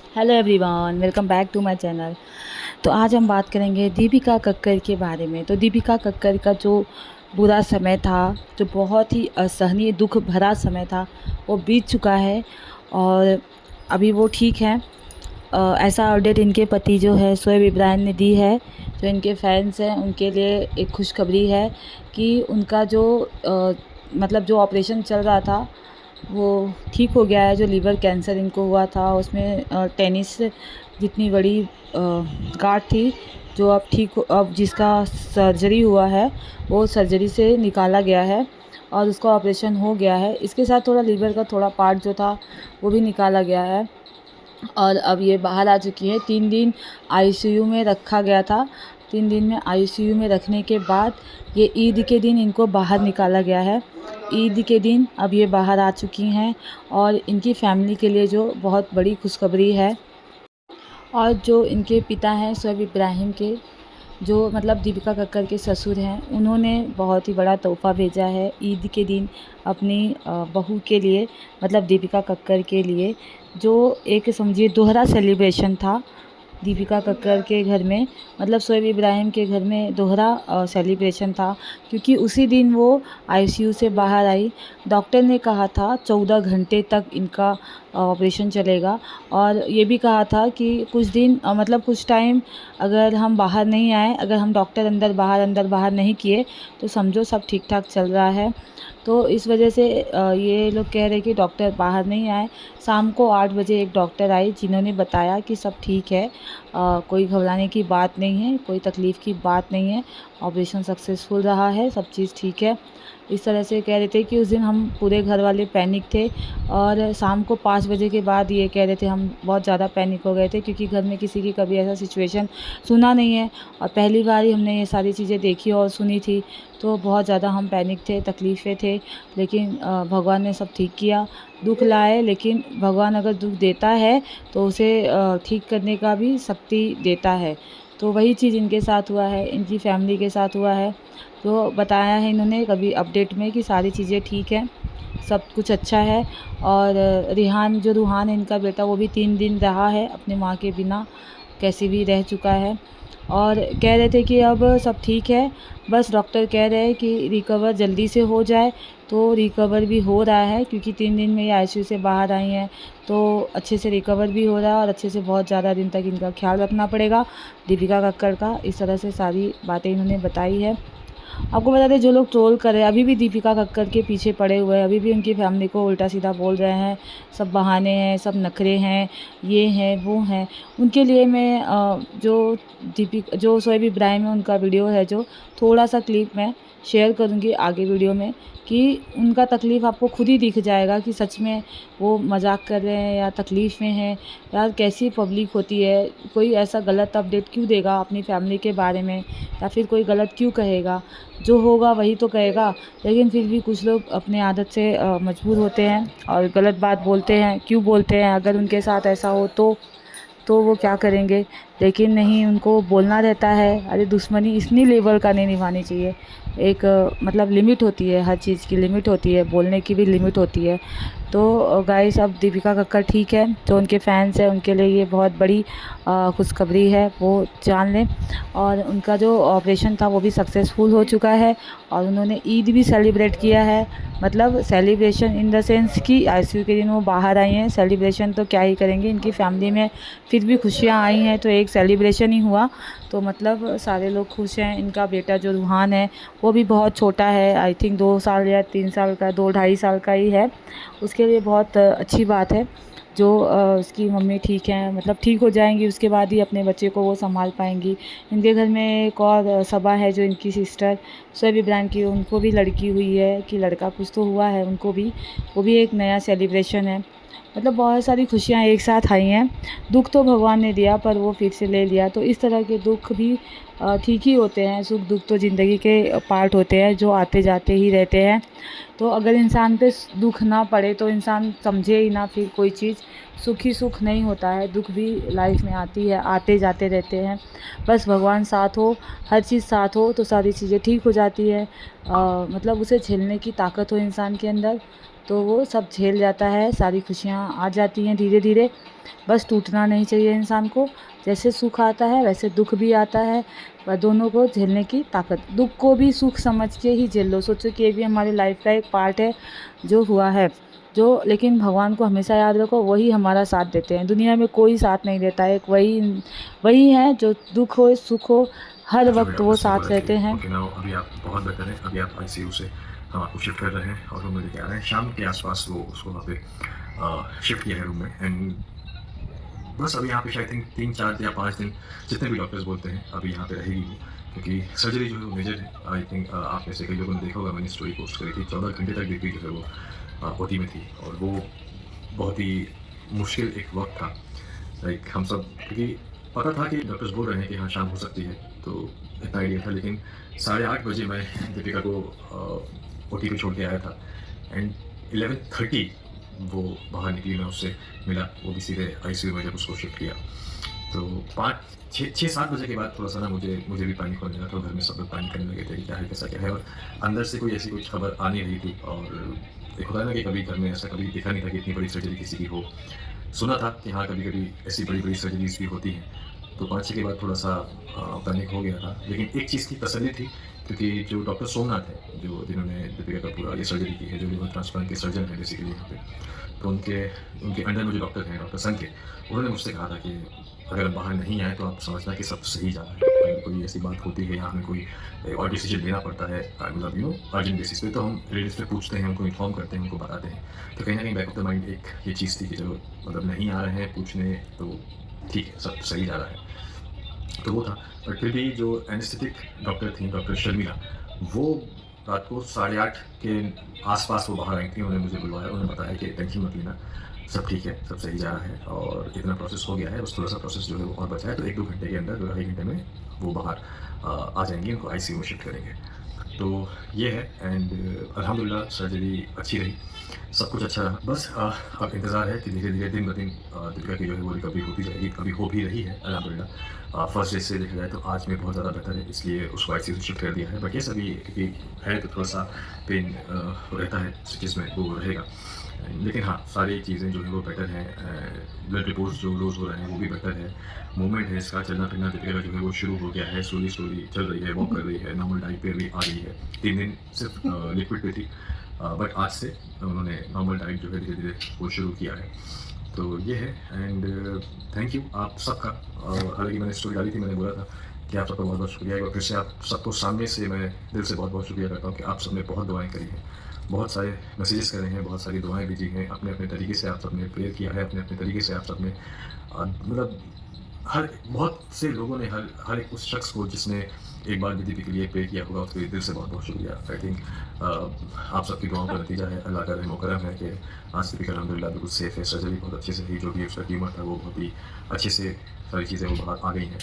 Hello everyone, welcome back to my channel. तो आज हम बात करेंगे दीपिका कक्कर के बारे में। तो दीपिका कक्कर का जो बुरा समय था, जो बहुत ही असहनीय दुख भरा समय था, वो बीत चुका है और अभी वो ठीक हैं। ऐसा अपडेट इनके पति जो है शोएब इब्राहिम ने दी है। जो इनके फैंस हैं उनके लिए एक खुशखबरी है कि उनका जो मतलब जो ऑपरेशन चल रहा था वो ठीक हो गया है। जो लीवर कैंसर इनको हुआ था उसमें टेनिस जितनी बड़ी गांठ थी, जो अब ठीक अब जिसका सर्जरी हुआ है वो सर्जरी से निकाला गया है और उसका ऑपरेशन हो गया है। इसके साथ थोड़ा लीवर का थोड़ा पार्ट जो था वो भी निकाला गया है और अब ये बाहर आ चुकी है। 3 दिन आईसीयू में रखा गया था। 3 दिन में आईसीयू में रखने के बाद ये ईद के दिन इनको बाहर निकाला गया है। ईद के दिन अब ये बाहर आ चुकी हैं और इनकी फैमिली के लिए जो बहुत बड़ी खुशखबरी है। और जो इनके पिता हैं शोएब इब्राहिम के, जो मतलब दीपिका कक्कर के ससुर हैं, उन्होंने बहुत ही बड़ा तोहफ़ा भेजा है ईद के दिन अपनी बहू के लिए, मतलब दीपिका कक्कर के लिए। जो एक समझिए दोहरा सेलिब्रेशन था दीपिका कक्कर के घर में, मतलब शोएब इब्राहिम के घर में दोहरा सेलिब्रेशन था, क्योंकि उसी दिन वो आईसीयू से बाहर आई। डॉक्टर ने कहा था 14 घंटे तक इनका ऑपरेशन चलेगा और ये भी कहा था कि कुछ दिन मतलब कुछ टाइम अगर हम बाहर नहीं आए, अगर हम डॉक्टर अंदर बाहर नहीं किए तो समझो सब ठीक ठाक चल रहा है। तो इस वजह से ये लोग कह रहे कि डॉक्टर बाहर नहीं आए। शाम को 8 बजे एक डॉक्टर आई जिन्होंने बताया कि सब ठीक है, कोई घबराने की बात नहीं है, कोई तकलीफ़ की बात नहीं है, ऑपरेशन सक्सेसफुल रहा है, सब चीज़ ठीक है। इस तरह से कह रहे थे कि उस दिन हम पूरे घर वाले पैनिक थे और शाम को 5 बजे के बाद ये कह रहे थे हम बहुत ज़्यादा पैनिक हो गए थे, क्योंकि घर में किसी की कभी ऐसा सिचुएशन सुना नहीं है और पहली बार ही हमने ये सारी चीज़ें देखी और सुनी थी। तो बहुत ज़्यादा हम पैनिक थे, तकलीफ़ में थे, लेकिन भगवान ने सब ठीक किया। दुःख लाए, लेकिन भगवान अगर दुःख देता है तो उसे ठीक करने का भी शक्ति देता है। तो वही चीज़ इनके साथ हुआ है, इनकी फैमिली के साथ हुआ है। तो बताया है इन्होंने कभी अपडेट में कि सारी चीज़ें ठीक हैं, सब कुछ अच्छा है। और रिहान जो रूहान है इनका बेटा, वो भी 3 दिन रहा है अपनी माँ के बिना, कैसे भी रह चुका है। और कह रहे थे कि अब सब ठीक है, बस डॉक्टर कह रहे हैं कि रिकवर जल्दी से हो जाए। तो रिकवर भी हो रहा है, क्योंकि 3 दिन में ये आईसीयू से बाहर आई हैं तो अच्छे से रिकवर भी हो रहा है और अच्छे से बहुत ज़्यादा दिन तक इनका ख्याल रखना पड़ेगा दीपिका कक्कड़ का। इस तरह से सारी बातें इन्होंने बताई है। आपको बता दें, जो लोग ट्रोल कर रहे हैं अभी भी दीपिका कक्कड़ के पीछे पड़े हुए हैं, अभी भी उनकी फैमिली को उल्टा सीधा बोल रहे हैं, सब बहाने हैं, सब नखरे हैं, ये हैं वो हैं। उनके लिए मैं जो शोएब इब्राहिम है उनका वीडियो है, जो थोड़ा सा क्लिप मैं शेयर करूँगी आगे वीडियो में, कि उनका तकलीफ़ आपको खुद ही दिख जाएगा कि सच में वो मजाक कर रहे हैं या तकलीफ़ में हैं। यार कैसी पब्लिक होती है, कोई ऐसा गलत अपडेट क्यों देगा अपनी फैमिली के बारे में, या फिर कोई गलत क्यों कहेगा। जो होगा वही तो कहेगा, लेकिन फिर भी कुछ लोग अपने आदत से मजबूर होते हैं और गलत बात बोलते हैं। क्यों बोलते हैं, अगर उनके साथ ऐसा हो तो वो क्या करेंगे, लेकिन नहीं, उनको बोलना रहता है। अरे दुश्मनी इतनी लेवल का नहीं निभानी चाहिए। एक मतलब लिमिट होती है, हर चीज़ की लिमिट होती है, बोलने की भी लिमिट होती है। तो गाइस, अब दीपिका कक्कड़ ठीक है, जो उनके फैंस हैं उनके लिए ये बहुत बड़ी खुशखबरी है, वो जान लें। और उनका जो ऑपरेशन था वो भी सक्सेसफुल हो चुका है और उन्होंने ईद भी सेलिब्रेट किया है। मतलब सेलिब्रेशन इन द सेंस कि आईसीयू के दिन वो बाहर आई हैं, सेलिब्रेशन तो क्या ही करेंगे, इनकी फैमिली में फिर भी खुशियाँ आई हैं तो एक सेलिब्रेशन ही हुआ। तो मतलब सारे लोग खुश हैं। इनका बेटा जो रूहान है वो भी बहुत छोटा है, आई थिंक 2 साल या 3 साल का, 2 ढाई साल का ही है। उसके लिए बहुत अच्छी बात है जो उसकी मम्मी ठीक हैं, मतलब ठीक हो जाएंगी, उसके बाद ही अपने बच्चे को वो संभाल पाएंगी। इनके घर में एक और सबा है, जो इनकी सिस्टर शोएब इब्राहिम की, उनको भी लड़की हुई है कि लड़का कुछ तो हुआ है उनको भी, वो भी एक नया सेलिब्रेशन है। मतलब बहुत सारी खुशियाँ एक साथ आई हैं। दुःख तो भगवान ने दिया पर वो फिर से ले लिया, तो इस तरह के दुःख भी ठीक ही होते हैं। सुख दुःख तो ज़िंदगी के पार्ट होते हैं, जो आते जाते ही रहते हैं। तो अगर इंसान पे दुःख ना पड़े तो इंसान समझे ही ना फिर कोई चीज़। सुख ही सुख नहीं होता है, दुःख भी लाइफ में आती है, आते जाते रहते हैं। बस भगवान साथ हो, हर चीज़ साथ हो तो सारी चीज़ें ठीक हो जाती है। मतलब उसे झेलने की ताकत हो इंसान के अंदर तो वो सब झेल जाता है, सारी खुशियाँ आ जाती हैं धीरे धीरे। बस टूटना नहीं चाहिए इंसान को। जैसे सुख आता है वैसे दुख भी आता है, पर दोनों को झेलने की ताकत, दुख को भी सुख समझ के ही झेल लो। सोचो कि ये भी हमारी लाइफ का एक पार्ट है जो हुआ है, जो लेकिन भगवान को हमेशा याद रखो, वही हमारा साथ देते हैं। दुनिया में कोई साथ नहीं देता है, एक वही वही है जो दुख हो सुख हो हर जो भी वक्त वो डॉक्टर्स ने साथ बोला कि रहते हैं। ओके नाउ अभी आप बहुत बेहतर हैं, अभी आप आईसीयू से हम आपको शिफ्ट कर रहे हैं और रूम में लेके आ रहे हैं। शाम के आसपास वो उसको वहाँ पे शिफ्ट किया है रूम में। एंड बस अभी यहाँ पे शायद थिंक 3 4 या 5 दिन जितने भी डॉक्टर्स बोलते हैं अभी यहाँ पे रहेगी वो, क्योंकि सर्जरी जो है वो मेजर है। आई थिंक आप में से कई लोगों ने देखा होगा, मैंने स्टोरी पोस्ट करी थी, 14 घंटे तक ड्यूटी जो है वो ओटी में थी। और वो बहुत ही मुश्किल एक वक्त था। लाइक हम सब, क्योंकि पता था कि डॉक्टर्स बोल रहे हैं कि हाँ शाम हो सकती है, तो इतना आइडिया था। लेकिन 8:30 बजे मैं दीपिका को ओटी पे छोड़ के आया था। एंड 11:30 वो बाहर निकली, मैं उससे मिला, वो भी सीधे आईसीयू में जब उसको शिफ्ट किया। तो 5 6 7 बजे के बाद थोड़ा सा ना मुझे भी पैनिक होने लगा। तो घर में सब लोग पैनिक करने लगे थे कि क्या है कैसा क्या है, और अंदर से कोई ऐसी कुछ खबर आ नहीं रही थी। और एक होता है ना कि कभी घर में ऐसा कभी देखा नहीं था कि इतनी बड़ी सर्जरी किसी की हो। सुना था कि हाँ कभी कभी ऐसी बड़ी बड़ी सर्जरीज भी होती हैं। तो 5 6 के बाद थोड़ा सा पैनिक हो गया था। लेकिन एक चीज़ की तसल्ली थी, क्योंकि जो डॉक्टर सोमनाथ है, जो जिन्होंने दीपिका का पूरा ये सर्जरी की है, जो लिवर ट्रांसप्लांट के सर्जन है बेसिकली यहाँ पे, तो उनके उनके अंडर में जो डॉक्टर हैं, डॉक्टर संघ के, उन्होंने मुझसे कहा था कि अगर हम बाहर नहीं आए तो आप समझना कि सब सही जा रहा है। अगर कोई ऐसी बात होती है या हमें कोई और डिसीजन लेना पड़ता है मतलब अर्जेंट बेसिस पे, तो हम रिलेटिव्स से पूछते हैं, उनको इन्फॉर्म करते हैं, उनको बताते हैं। तो कहीं ना कहीं बैक ऑफ द माइंड एक ये चीज़ थी कि चलो मतलब नहीं आ रहे हैं पूछने, तो ठीक है सब सही जा रहा है। तो वो था। बट फिर भी जो एनेस्थेटिक डॉक्टर थी, डॉक्टर शर्मिला, वो रात को 8:30 के आसपास वो बाहर आई थी। उन्होंने मुझे बुलवाया, उन्होंने बताया कि टेंशन मत लेना, सब ठीक है, सब सही जा रहा है और इतना प्रोसेस हो गया है, बस थोड़ा सा प्रोसेस जो है वो और बचा है। तो 1 2 घंटे के अंदर, 2 ढाई घंटे में वो बाहर आ जाएंगी, उनको आईसीयू में शिफ्ट करेंगे। तो ये है। एंड अल्हम्दुलिल्लाह सर्जरी अच्छी रही, सब कुछ अच्छा रहा। बस अब इंतज़ार है कि धीरे धीरे दिन ब दिन दीपिका की जो है वो रिकवरी होती जाएगी। अभी हो भी रही है अल्हम्दुलिल्लाह। फर्स्ट डे से देखा जाए तो आज में बहुत ज़्यादा बेहतर है, इसलिए उसको आईसीयू से शिफ्ट कर दिया है। बट ये सभी क्योंकि है तो थोड़ा सा पेन रहता है स्टिचेज़ में, वो रहेगा। लेकिन हाँ सारी चीज़ें जो है वो बेटर हैं। ब्लड रिपोर्ट्स जो रोज़ हो रहे हैं वो भी बेटर है। मूवमेंट है इसका, चलना फिरना दीपिका का जो है वो शुरू हो गया है, स्लोली स्लोली चल रही है, वॉक कर रही है, नॉर्मल डाइट पे भी आ रही है। 3 दिन सिर्फ लिक्विड पे थी, बट आज से उन्होंने नॉर्मल डाइट जो है धीरे धीरे वो शुरू किया है। तो ये है। एंड थैंक यू आप सबका। हालांकि मैंने स्टोरी डाली थी, मैंने बोला था कि आप सबका बहुत बहुत शुक्रिया। एक बार फिर से आप सबको सामने से मैं दिल से बहुत बहुत शुक्रिया करता हूँ कि आप सबने बहुत दुआएं करी हैं, बहुत सारे मैसेजेस करे हैं, बहुत सारी दुआएं भेजी हैं, अपने अपने तरीके से आप सबने प्रेयर किया है, अपने अपने तरीके से आप सबने मतलब हर बहुत से लोगों ने हर हर एक उस शख्स को जिसने एक बार भी दीदी के लिए प्रे किया होगा, उसके दिल से बहुत बहुत शुक्रिया। आई थिंक आप सबकी दुआओं का नतीजा है, अल्लाह का रहम करम है कि आज दीपिका अल्हम्दुलिल्लाह बिल्कुल सेफ है। सर्जरी बहुत अच्छे से हुई, जो भी उसका ट्यूमर था वो बहुत ही अच्छे से सारी चीज़ें वो बाहर आ गई हैं।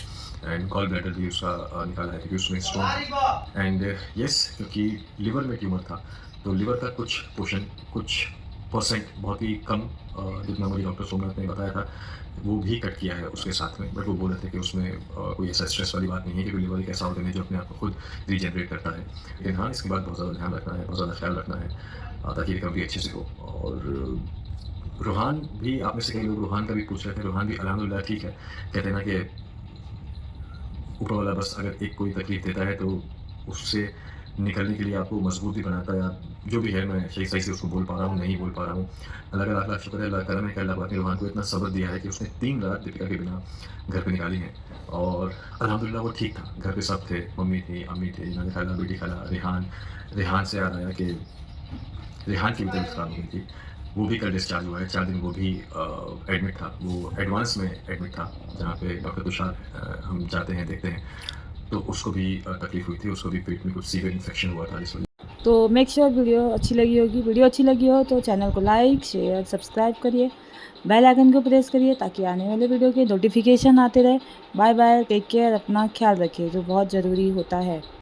एंड गॉल ब्लैडर भी उसका निकाला है, क्योंकि उसमें स्टोन था। एंड यस, क्योंकि लिवर में ट्यूमर था, तो लिवर का कुछ पोर्शन, कुछ परसेंट, बहुत ही कम, जितना मुझे डॉक्टर सोमनाथ ने बताया था, वो भी कट किया है उसके साथ में। बट वो बोल रहे थे कि उसमें कोई ऐसा स्ट्रेस वाली बात नहीं है, क्योंकि लिवर एक ऐसा ऑर्गन है जो अपने आप को खुद रीजनरेट करता है। लेकिन हाँ इसके बाद बहुत ज़्यादा ध्यान रखना है, बहुत ज़्यादा ख्याल रखना है, ताकि रिकवरी अच्छे से हो। और रूहान भी, आप में से कई लोग रूहान का भी पूछ रहे थे, रूहान भी अल्हम्दुलिल्लाह ठीक है। कहते हैं ना कि ऊपर वाला बस अगर एक कोई तकलीफ देता है तो उससे निकलने के लिए आपको मजबूत भी बनाता है। आप जो भी है, मैं सही सही से उसको बोल पा रहा हूँ, नहीं बोल पा रहा हूँ, अल्लाह का लाख लाख शुक्र है, अल्लाह करम है कि अल्लाह पाक ने रूहान को इतना सब्र दिया है कि उसने 3 रात दीपिका के बिना घर पे निकाली हैं। और अल्हम्दुलिल्लाह वो ठीक था, घर पे सब थे, मम्मी थी, अम्मी थी, नानी खाला, बेटी खाला, रेहान। रेहान से याद आया कि रेहान की भी तबीयत ख़राब हो गई थी, वो भी कल डिस्चार्ज हुआ है। 4 दिन वो भी एडमिट था, वो एडवांस में एडमिट था, जहाँ पे डॉक्टर तुषार हम जाते हैं देखते हैं। तो उसको भी तकलीफ़ हुई थी, उसको भी पेट में कुछ सीवियर इन्फेक्शन हुआ था जिस वजह। तो मेक श्योर वीडियो अच्छी लगी होगी, वीडियो अच्छी लगी हो तो चैनल को लाइक शेयर सब्सक्राइब करिए, बेल आइकन को प्रेस करिए ताकि आने वाले वीडियो के नोटिफिकेशन आते रहे। बाय बाय, टेक केयर, अपना ख्याल रखिए जो बहुत ज़रूरी होता है।